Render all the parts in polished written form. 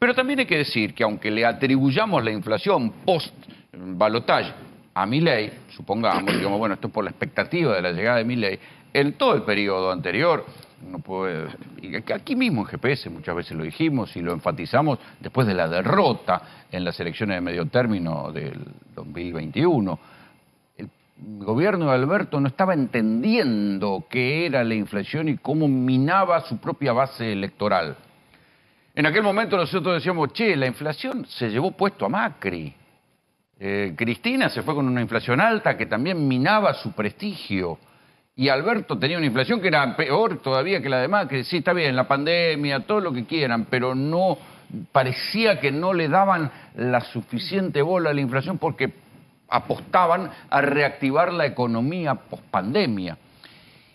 Pero también hay que decir que aunque le atribuyamos la inflación post-balotaje a Milei, supongamos, digamos, bueno, esto es por la expectativa de la llegada de Milei, en todo el periodo anterior, uno puede, y aquí mismo en GPS muchas veces lo dijimos y lo enfatizamos después de la derrota en las elecciones de medio término del 2021, el gobierno de Alberto no estaba entendiendo qué era la inflación y cómo minaba su propia base electoral. En aquel momento nosotros decíamos, che, la inflación se llevó puesto a Macri. Cristina se fue con una inflación alta que también minaba su prestigio. Y Alberto tenía una inflación que era peor todavía que la de Macri. Sí, está bien, la pandemia, todo lo que quieran, pero no parecía que no le daban la suficiente bola a la inflación porque apostaban a reactivar la economía pospandemia.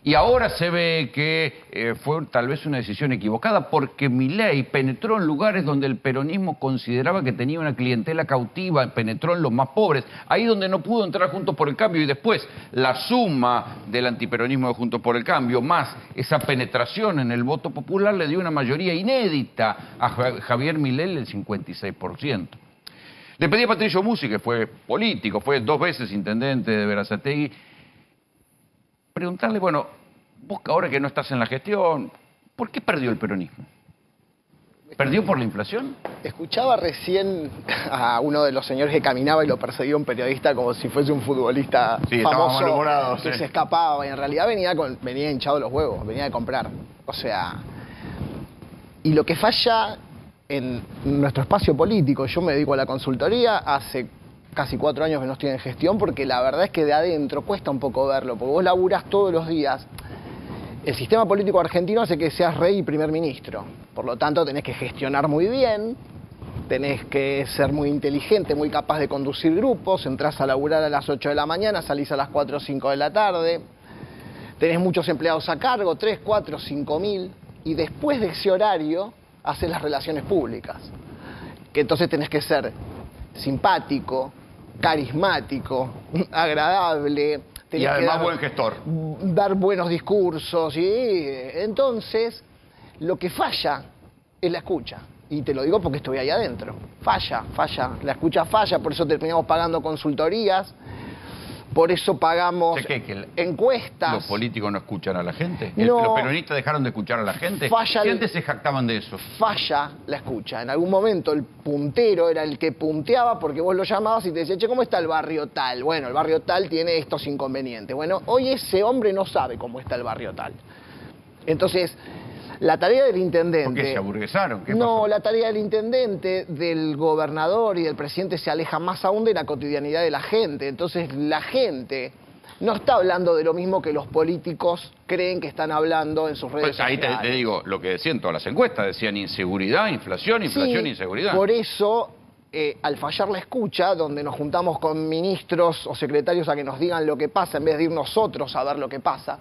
Y ahora se ve que fue tal vez una decisión equivocada porque Milei penetró en lugares donde el peronismo consideraba que tenía una clientela cautiva, penetró en los más pobres, ahí donde no pudo entrar Juntos por el Cambio, y después la suma del antiperonismo de Juntos por el Cambio más esa penetración en el voto popular le dio una mayoría inédita a Javier Milei del 56%. Le pedí a Patricio Musi, que fue político, fue 2 veces intendente de Berazategui, preguntarle, bueno, vos ahora que no estás en la gestión, ¿por qué perdió el peronismo? ¿Perdió por la inflación? Escuchaba recién a uno de los señores que caminaba y lo perseguía un periodista como si fuese un futbolista famoso que se escapaba, y en realidad venía hinchado los huevos, venía de comprar. O sea, y lo que falla en nuestro espacio político, yo me dedico a la consultoría, hace casi 4 años que no estoy en gestión, porque la verdad es que de adentro cuesta un poco verlo, porque vos laburás todos los días. El sistema político argentino hace que seas rey y primer ministro, por lo tanto tenés que gestionar muy bien, tenés que ser muy inteligente, muy capaz de conducir grupos, entrás a laburar a las 8 de la mañana, salís a las 4 o 5 de la tarde, tenés muchos empleados a cargo, 3, 4, 5 mil, y después de ese horario haces las relaciones públicas, que entonces tenés que ser simpático, carismático, agradable. Y además buen gestor. Dar buenos discursos. Y entonces, lo que falla es la escucha. Y te lo digo porque estoy ahí adentro. Falla. La escucha falla, por eso terminamos pagando consultorías. Por eso pagamos encuestas. ¿Los políticos no escuchan a la gente? No, ¿Los peronistas dejaron de escuchar a la gente? ¿Y antes se jactaban de eso? Falla la escucha. En algún momento el puntero era el que punteaba porque vos lo llamabas y te decía, che, ¿cómo está el barrio tal? Bueno, el barrio tal tiene estos inconvenientes. Bueno, hoy ese hombre no sabe cómo está el barrio tal. Entonces, la tarea del intendente... ¿Por qué se aburguesaron? ¿Qué no, pasó? La tarea del intendente, del gobernador y del presidente se aleja más aún de la cotidianidad de la gente. Entonces la gente no está hablando de lo mismo que los políticos creen que están hablando en sus redes sociales. Ahí te digo, lo que decían todas las encuestas, decían inseguridad, inflación, inseguridad. Por eso, al fallar la escucha, donde nos juntamos con ministros o secretarios a que nos digan lo que pasa, en vez de ir nosotros a ver lo que pasa,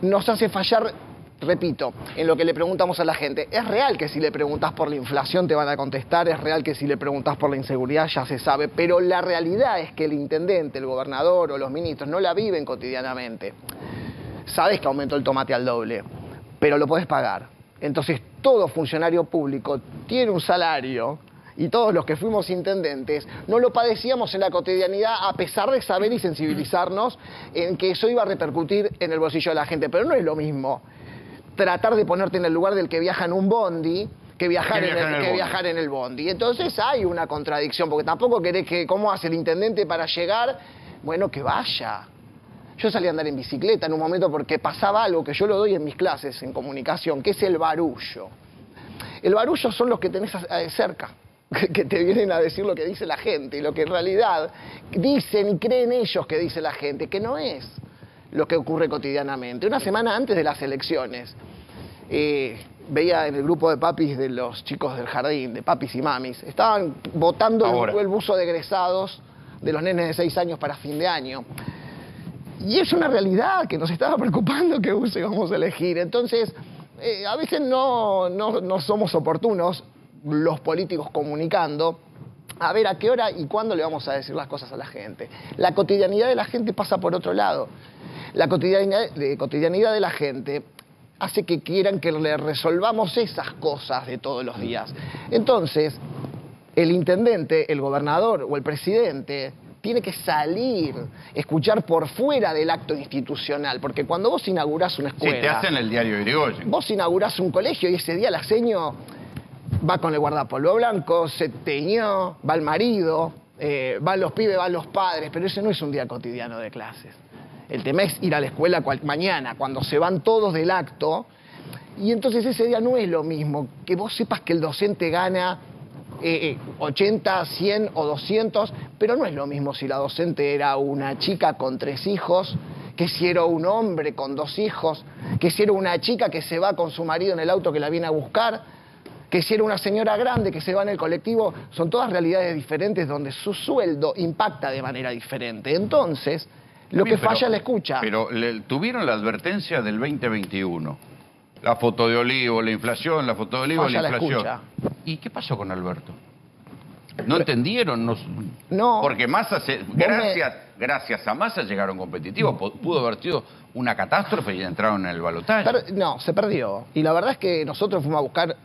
nos hace fallar. Repito, en lo que le preguntamos a la gente, es real que si le preguntás por la inflación te van a contestar, es real que si le preguntás por la inseguridad ya se sabe, pero la realidad es que el intendente, el gobernador o los ministros no la viven cotidianamente. Sabés que aumentó el tomate al doble, pero lo podés pagar. Entonces todo funcionario público tiene un salario y todos los que fuimos intendentes no lo padecíamos en la cotidianidad a pesar de saber y sensibilizarnos en que eso iba a repercutir en el bolsillo de la gente, pero no es lo mismo tratar de ponerte en el lugar del que viaja en un bondi que viajar en el bondi. Entonces hay una contradicción, porque tampoco querés que... ¿Cómo hace el intendente para llegar? Bueno, que vaya. Yo salí a andar en bicicleta en un momento porque pasaba algo que yo lo doy en mis clases en comunicación, que es el barullo. El barullo son los que tenés cerca, que te vienen a decir lo que dice la gente, y lo que en realidad dicen y creen ellos que dice la gente, que no es lo que ocurre cotidianamente. Una semana antes de las elecciones, veía en el grupo de papis de los chicos del jardín, de papis y mamis, estaban votando el buzo de egresados de los nenes de 6 años para fin de año. Y es una realidad que nos estaba preocupando qué buzo íbamos a elegir. Entonces, a veces no somos oportunos los políticos comunicando a ver a qué hora y cuándo le vamos a decir las cosas a la gente. La cotidianidad de la gente pasa por otro lado. La cotidianidad de la gente hace que quieran que le resolvamos esas cosas de todos los días. Entonces, el intendente, el gobernador o el presidente tiene que salir, escuchar por fuera del acto institucional, porque cuando vos inaugurás una escuela... Sí, te hacen el diario Irigoyen. Vos inaugurás un colegio y ese día la seño va con el guardapolvo blanco, se teñó, va el marido, van los pibes, van los padres, pero ese no es un día cotidiano de clases. El tema es ir a la escuela mañana, cuando se van todos del acto, y entonces ese día no es lo mismo que vos sepas que el docente gana 80, 100 o 200, pero no es lo mismo si la docente era una chica con 3 hijos, que si era un hombre con 2 hijos, que si era una chica que se va con su marido en el auto que la viene a buscar, que si era una señora grande que se va en el colectivo. Son todas realidades diferentes donde su sueldo impacta de manera diferente. Entonces, lo que falla es la escucha. Pero tuvieron la advertencia del 2021. La foto de Olivo, la inflación, la foto de Olivo, Falla la inflación. la ¿Y qué pasó con Alberto? ¿No entendieron? No. Porque Massa, gracias a Massa llegaron competitivos. Pudo haber sido una catástrofe y entraron en el balotaje. No, se perdió. Y la verdad es que nosotros fuimos a buscar...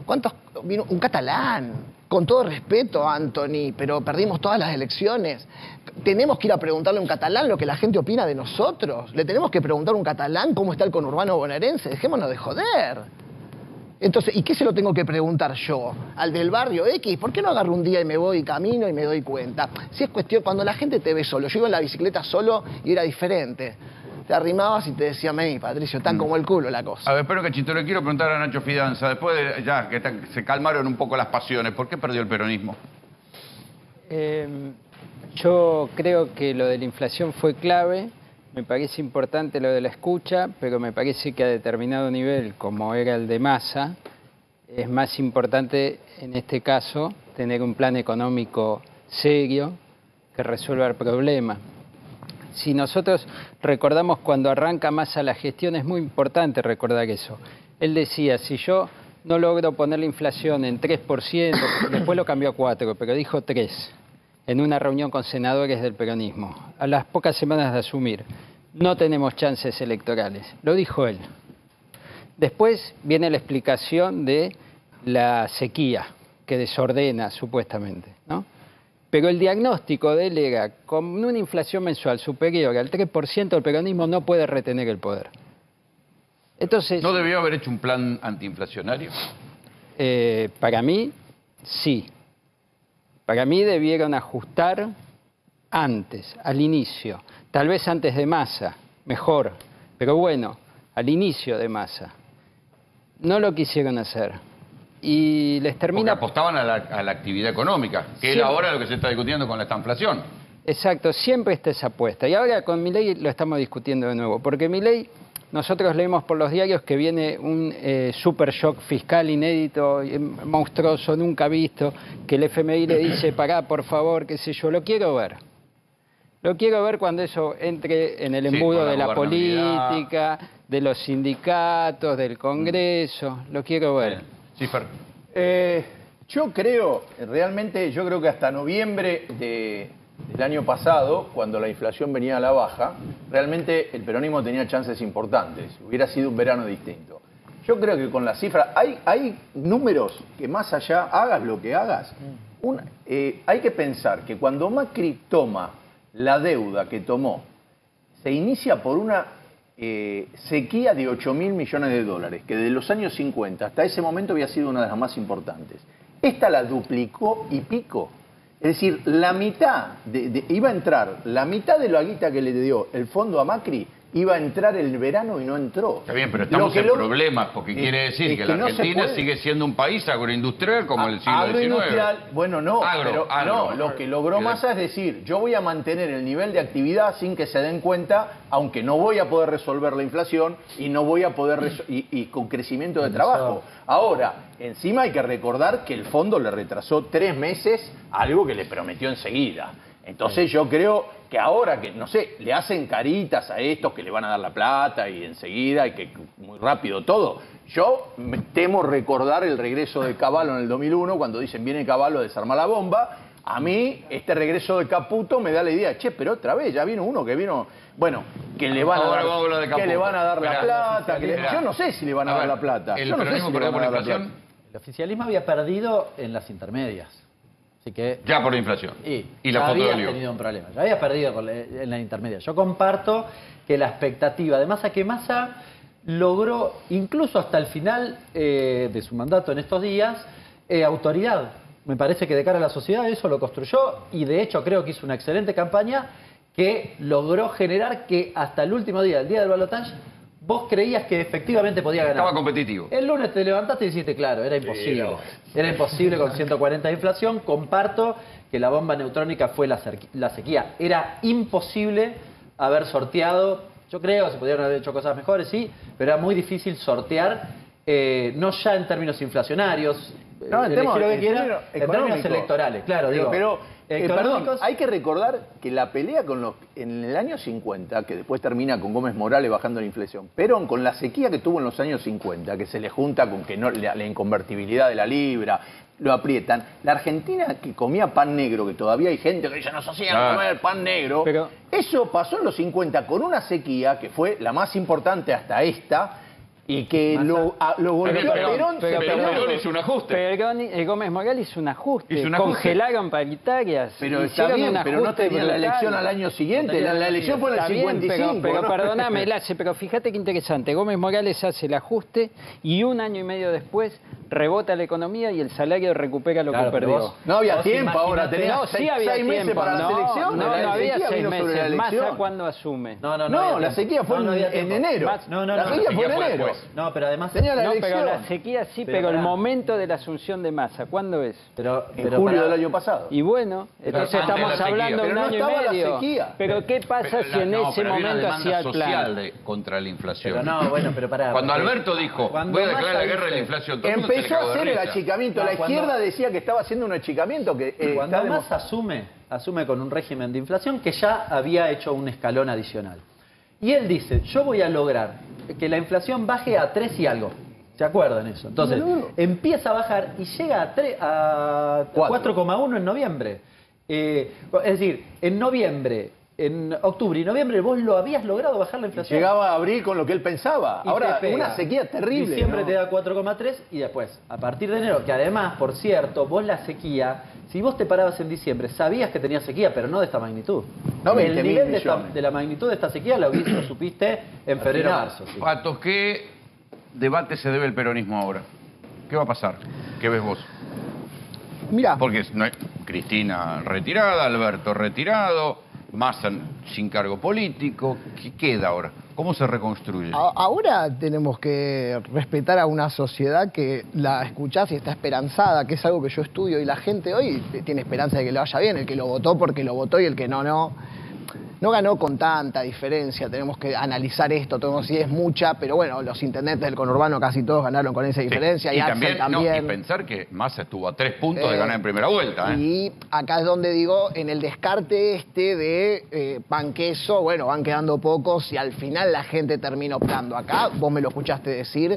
¿Cuántos? Vino un catalán. Con todo respeto, Anthony, pero perdimos todas las elecciones. Tenemos que ir a preguntarle a un catalán lo que la gente opina de nosotros. Le tenemos que preguntar a un catalán cómo está el conurbano bonaerense. Dejémonos de joder. Entonces, ¿y qué se lo tengo que preguntar yo? ¿Al del barrio X? ¿Por qué no agarro un día y me voy y camino y me doy cuenta? Si es cuestión, cuando la gente te ve solo. Yo iba en la bicicleta solo y era diferente. Te arrimabas y te decía, mami, Patricio, está como el culo la cosa. A ver, espero que Chito, le quiero preguntar a Nacho Fidanza, después de ya que se calmaron un poco las pasiones, ¿por qué perdió el peronismo? Yo creo que lo de la inflación fue clave, me parece importante lo de la escucha, pero me parece que a determinado nivel, como era el de Massa, es más importante en este caso tener un plan económico serio que resuelva el problema. Si nosotros recordamos cuando arranca Massa la gestión, es muy importante recordar eso. Él decía, si yo no logro poner la inflación en 3%, después lo cambió a 4%, pero dijo 3%, en una reunión con senadores del peronismo, a las pocas semanas de asumir, no tenemos chances electorales. Lo dijo él. Después viene la explicación de la sequía, que desordena supuestamente, ¿no? Pero el diagnóstico de él era, con una inflación mensual superior al 3%, el peronismo no puede retener el poder. Entonces, ¿No debió haber hecho un plan antiinflacionario? Para mí, sí. Para mí debieron ajustar antes, al inicio. Tal vez antes de Massa, mejor. Pero bueno, al inicio de Massa. No lo quisieron hacer. Y les termina... Porque apostaban a la actividad económica, que era ahora lo que se está discutiendo con esta inflación. Exacto, siempre está esa apuesta. Y ahora con Milei lo estamos discutiendo de nuevo, porque Milei, nosotros leemos por los diarios que viene un super shock fiscal inédito, monstruoso, nunca visto, que el FMI le dice, pará, por favor, qué sé yo, lo quiero ver. Lo quiero ver cuando eso entre en el embudo de la política, de los sindicatos, del Congreso, lo quiero ver. Sí, Fer. Yo creo que hasta noviembre del año pasado, cuando la inflación venía a la baja, realmente el peronismo tenía chances importantes. Hubiera sido un verano distinto. Yo creo que con las cifras, hay números que más allá, hagas lo que hagas, hay que pensar que cuando Macri toma la deuda que tomó, se inicia por una sequía de 8.000 millones de dólares, que de los años 50 hasta ese momento había sido una de las más importantes. Esta la duplicó y pico. Es decir, la mitad, iba a entrar, la mitad de la guita que le dio el fondo a Macri, iba a entrar el verano y no entró. Está bien, pero estamos en problemas, porque quiere decir que la Argentina sigue siendo un país agroindustrial como el siglo XIX. Agroindustrial, bueno, no, no, lo que logró Massa es decir, yo voy a mantener el nivel de actividad sin que se den cuenta, aunque no voy a poder resolver la inflación y no voy a poder y con crecimiento de trabajo. Ahora, encima hay que recordar que el fondo le retrasó 3 meses algo que le prometió enseguida. Entonces yo creo que ahora que, no sé, le hacen caritas a estos que le van a dar la plata y enseguida y que muy rápido todo. Yo me temo recordar el regreso de Cavallo en el 2001 cuando dicen viene Cavallo a desarmar la bomba. A mí, este regreso de Caputo me da la idea, che, pero otra vez, ya vino uno que vino, bueno, que le van Ahora a vamos a hablar de dar, que le Caputo. van a dar la Esperá, plata, esperá. yo no sé si le van a dar la plata. ¿El Yo no sé peronismo si le perdió van por a la dar la inflación? plata. El oficialismo había perdido en las intermedias. Así que Ya por la inflación. y la ya foto de había Olivo. tenido un problema. Ya había perdido en la intermedia. Yo comparto que la expectativa de Massa, que Massa logró, incluso hasta el final de su mandato en estos días, autoridad. Me parece que de cara a la sociedad eso lo construyó y de hecho creo que hizo una excelente campaña que logró generar que hasta el último día, el día del balotaje, vos creías que efectivamente podía ganar. Estaba competitivo. El lunes te levantaste y dijiste, claro, era imposible. Era imposible con 140 de inflación. Comparto que la bomba neutrónica fue la sequía. Era imposible haber sorteado. Yo creo que se podrían haber hecho cosas mejores, sí, pero era muy difícil sortear, no ya en términos inflacionarios, No, en elegir lo que en quiera, términos en términos económicos. electorales, claro, Pero, digo. perdón, económicos, hay que recordar que la pelea en el año 50, que después termina con Gómez Morales bajando la inflación, Perón con la sequía que tuvo en los años 50, que se le junta con que no, la inconvertibilidad de la libra, lo aprietan. La Argentina que comía pan negro, que todavía hay gente que dice, nos hacían Claro. comer pan negro, Pero- eso pasó en los 50 con una sequía que fue la más importante hasta esta, y que lo golpeó Pero- Perón. pero- se pero- peleó. Perón hizo un ajuste. Gómez Morales hizo un ajuste. Hizo un ajuste. Congelaron paritarias. Pero está hicieron bien, un pero no ajuste tenía la brutal. elección al año siguiente. La elección fue en el Está bien, 55. pero ¿no? perdóname, Lace, pero fíjate qué interesante. Gómez Morales hace el ajuste y un año y medio después rebota la economía y el salario recupera lo Claro, que pero perdió. vos- No había Vos tiempo ahora, imaginate- tenía No, sí había 6 meses tiempo. para las No, elecciones. no, la no había sequía 6 vino sobre la meses. elección. ¿Massa cuándo asume? No, No, había la tiempo. sequía fue No había en tiempo. enero. No, La no. sequía fue en fue enero. después. No, pero además... Tenía la No, pero elección. la sequía sí, Pero pero el pará. momento de la asunción de Massa, ¿cuándo es? En julio pará. del año pasado. Y bueno, entonces antes de estamos la sequía. hablando de Pero un no año estaba y la medio. sequía. Pero ¿qué pasa si en ese pero había una momento demanda hacía el social plan? contra la inflación. Pero no, bueno, pero pará. Cuando porque- Alberto dijo, cuando voy a declarar la Massa guerra de la dice- inflación, todo el mundo se le Empezó a cagó de hacer el risa. achicamiento. No, La cuando- izquierda decía que estaba haciendo un achicamiento que Cuando está Massa asume con un régimen de inflación que ya había hecho un escalón adicional. Y él dice, yo voy a lograr que la inflación baje a 3 y algo. ¿Se acuerdan eso? Entonces, empieza a bajar y llega a 4,1 en noviembre. Es decir, en noviembre, en octubre y noviembre vos lo habías logrado bajar la inflación. Llegaba a abril con lo que él pensaba. Y Ahora, te pega. una sequía terrible. Diciembre ¿no? te da 4,3 y después, a partir de enero, que además, por cierto, vos la sequía, si vos te parabas en diciembre, sabías que tenías sequía, pero no de esta magnitud. No, el 20.000 nivel millones. de la magnitud de esta sequía lo supiste en febrero o final. marzo. sí. Pato, ¿qué debate se debe el peronismo ahora? ¿Qué va a pasar? ¿Qué ves vos? Mira, Porque no hay Cristina retirada, Alberto retirado, Massa sin cargo político. ¿Qué queda ahora? ¿Cómo se reconstruye? ahora tenemos que respetar a una sociedad que la escuchás y está esperanzada, que es algo que yo estudio, y la gente hoy tiene esperanza de que le vaya bien, el que lo votó porque lo votó y el que no, no. No ganó con tanta diferencia, tenemos que analizar esto, tenemos si es mucha, pero bueno, los intendentes del conurbano casi todos ganaron con esa diferencia, Sí, y Axel no, y también. pensar que Massa estuvo a 3 puntos de ganar en primera vuelta. Y acá es donde digo, en el descarte de pan queso, bueno, van quedando pocos y al final la gente termina optando. Acá, vos me lo escuchaste decir,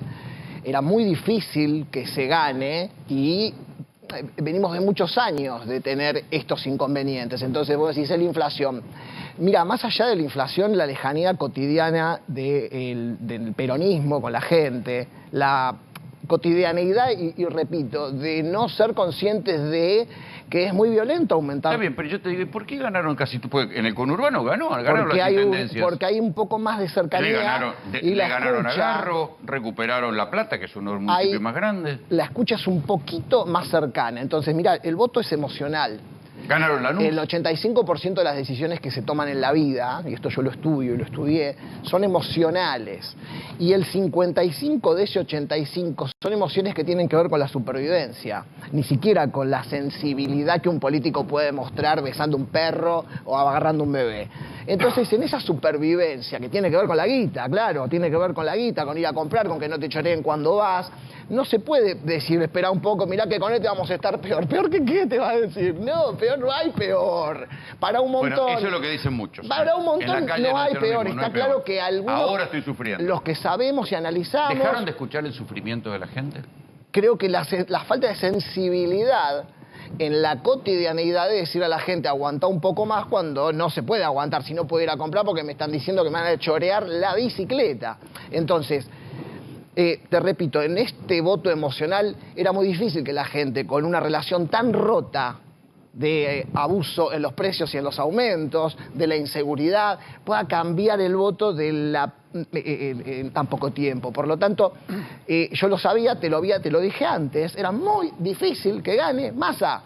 era muy difícil que se gane y venimos de muchos años de tener estos inconvenientes. Entonces vos decís, la inflación. Mira, más allá de la inflación, la lejanía cotidiana del peronismo con la gente, la cotidianeidad y repito, de no ser conscientes de que es muy violento aumentar. Está bien, pero yo te digo, ¿por qué ganaron casi tú? Porque en el conurbano ganaron Porque las hay, intendencias. porque hay un poco más de cercanía. Le ganaron, y le la ganaron a escucha, Garro, recuperaron La Plata, que es uno de los municipios más grandes. La escucha es un poquito más cercana. Entonces, mira, el voto es emocional. Ganaron la El 85% de las decisiones que se toman en la vida, y esto yo lo estudio y lo estudié, son emocionales. Y el 55 de ese 85 son emociones que tienen que ver con la supervivencia, ni siquiera con la sensibilidad que un político puede mostrar besando un perro o agarrando un bebé. Entonces, en esa supervivencia, que tiene que ver con la guita, claro, tiene que ver con la guita, con ir a comprar, con que no te choreen cuando vas, no se puede decir, espera un poco, mirá que con este vamos a estar peor. ¿Peor que qué te va a decir? No, peor no hay peor. Para un montón. Bueno, eso es lo que dicen muchos. Para un En montón la calle no hay dicen lo peor. mismo, no Está hay claro peor. que algunos, Ahora estoy sufriendo. los que sabemos y analizamos, ¿Dejaron de escuchar el sufrimiento de la gente? creo que la falta de sensibilidad en la cotidianeidad de decir a la gente aguanta un poco más cuando no se puede aguantar, si no puedo ir a comprar porque me están diciendo que me van a chorear la bicicleta. Entonces, te repito, en este voto emocional era muy difícil que la gente con una relación tan rota de abuso en los precios y en los aumentos, de la inseguridad, pueda cambiar el voto en tan poco tiempo. Por lo tanto, yo lo sabía, te lo dije antes, era muy difícil que gane Massa.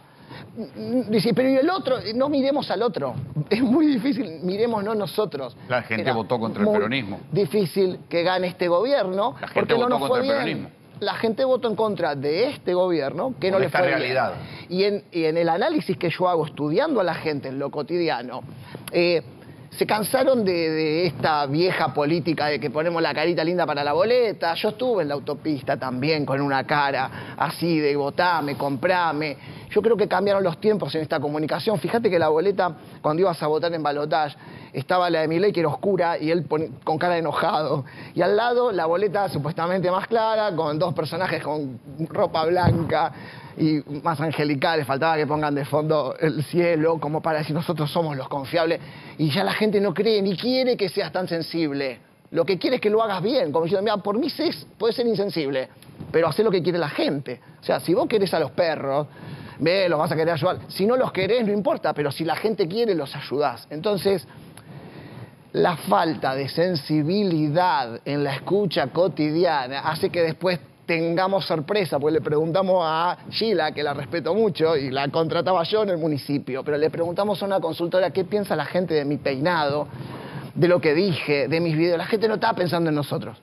Dice, pero ¿y el otro? No miremos al otro. Es muy difícil, mirémonos nosotros. La gente Era votó contra el peronismo. Difícil que gane este gobierno. La gente porque votó no nos contra fue el bien. peronismo. La gente votó en contra de este gobierno, que no Por le esta fue realidad. bien. Y en el análisis que yo hago, estudiando a la gente en lo cotidiano, se cansaron de esta vieja política de que ponemos la carita linda para la boleta. Yo estuve en la autopista también con una cara así de votame, comprame. Yo creo que cambiaron los tiempos en esta comunicación. Fíjate que la boleta, cuando ibas a votar en balotaje, estaba la de Milei, que era oscura, y él con cara de enojado. Y al lado, la boleta supuestamente más clara, con dos personajes con ropa blanca y más angelicales. Faltaba que pongan de fondo el cielo, como para decir nosotros somos los confiables. Y ya la gente no cree ni quiere que seas tan sensible. Lo que quiere es que lo hagas bien. Como diciendo, mira, por mí puedes ser insensible, pero hacé lo que quiere la gente. O sea, si vos querés a los perros, los vas a querer ayudar. Si no los querés, no importa, pero si la gente quiere, los ayudás. Entonces, la falta de sensibilidad en la escucha cotidiana hace que después tengamos sorpresa, porque le preguntamos a Sheila, que la respeto mucho, y la contrataba yo en el municipio, pero le preguntamos a una consultora qué piensa la gente de mi peinado, de lo que dije, de mis videos. La gente no estaba pensando en nosotros.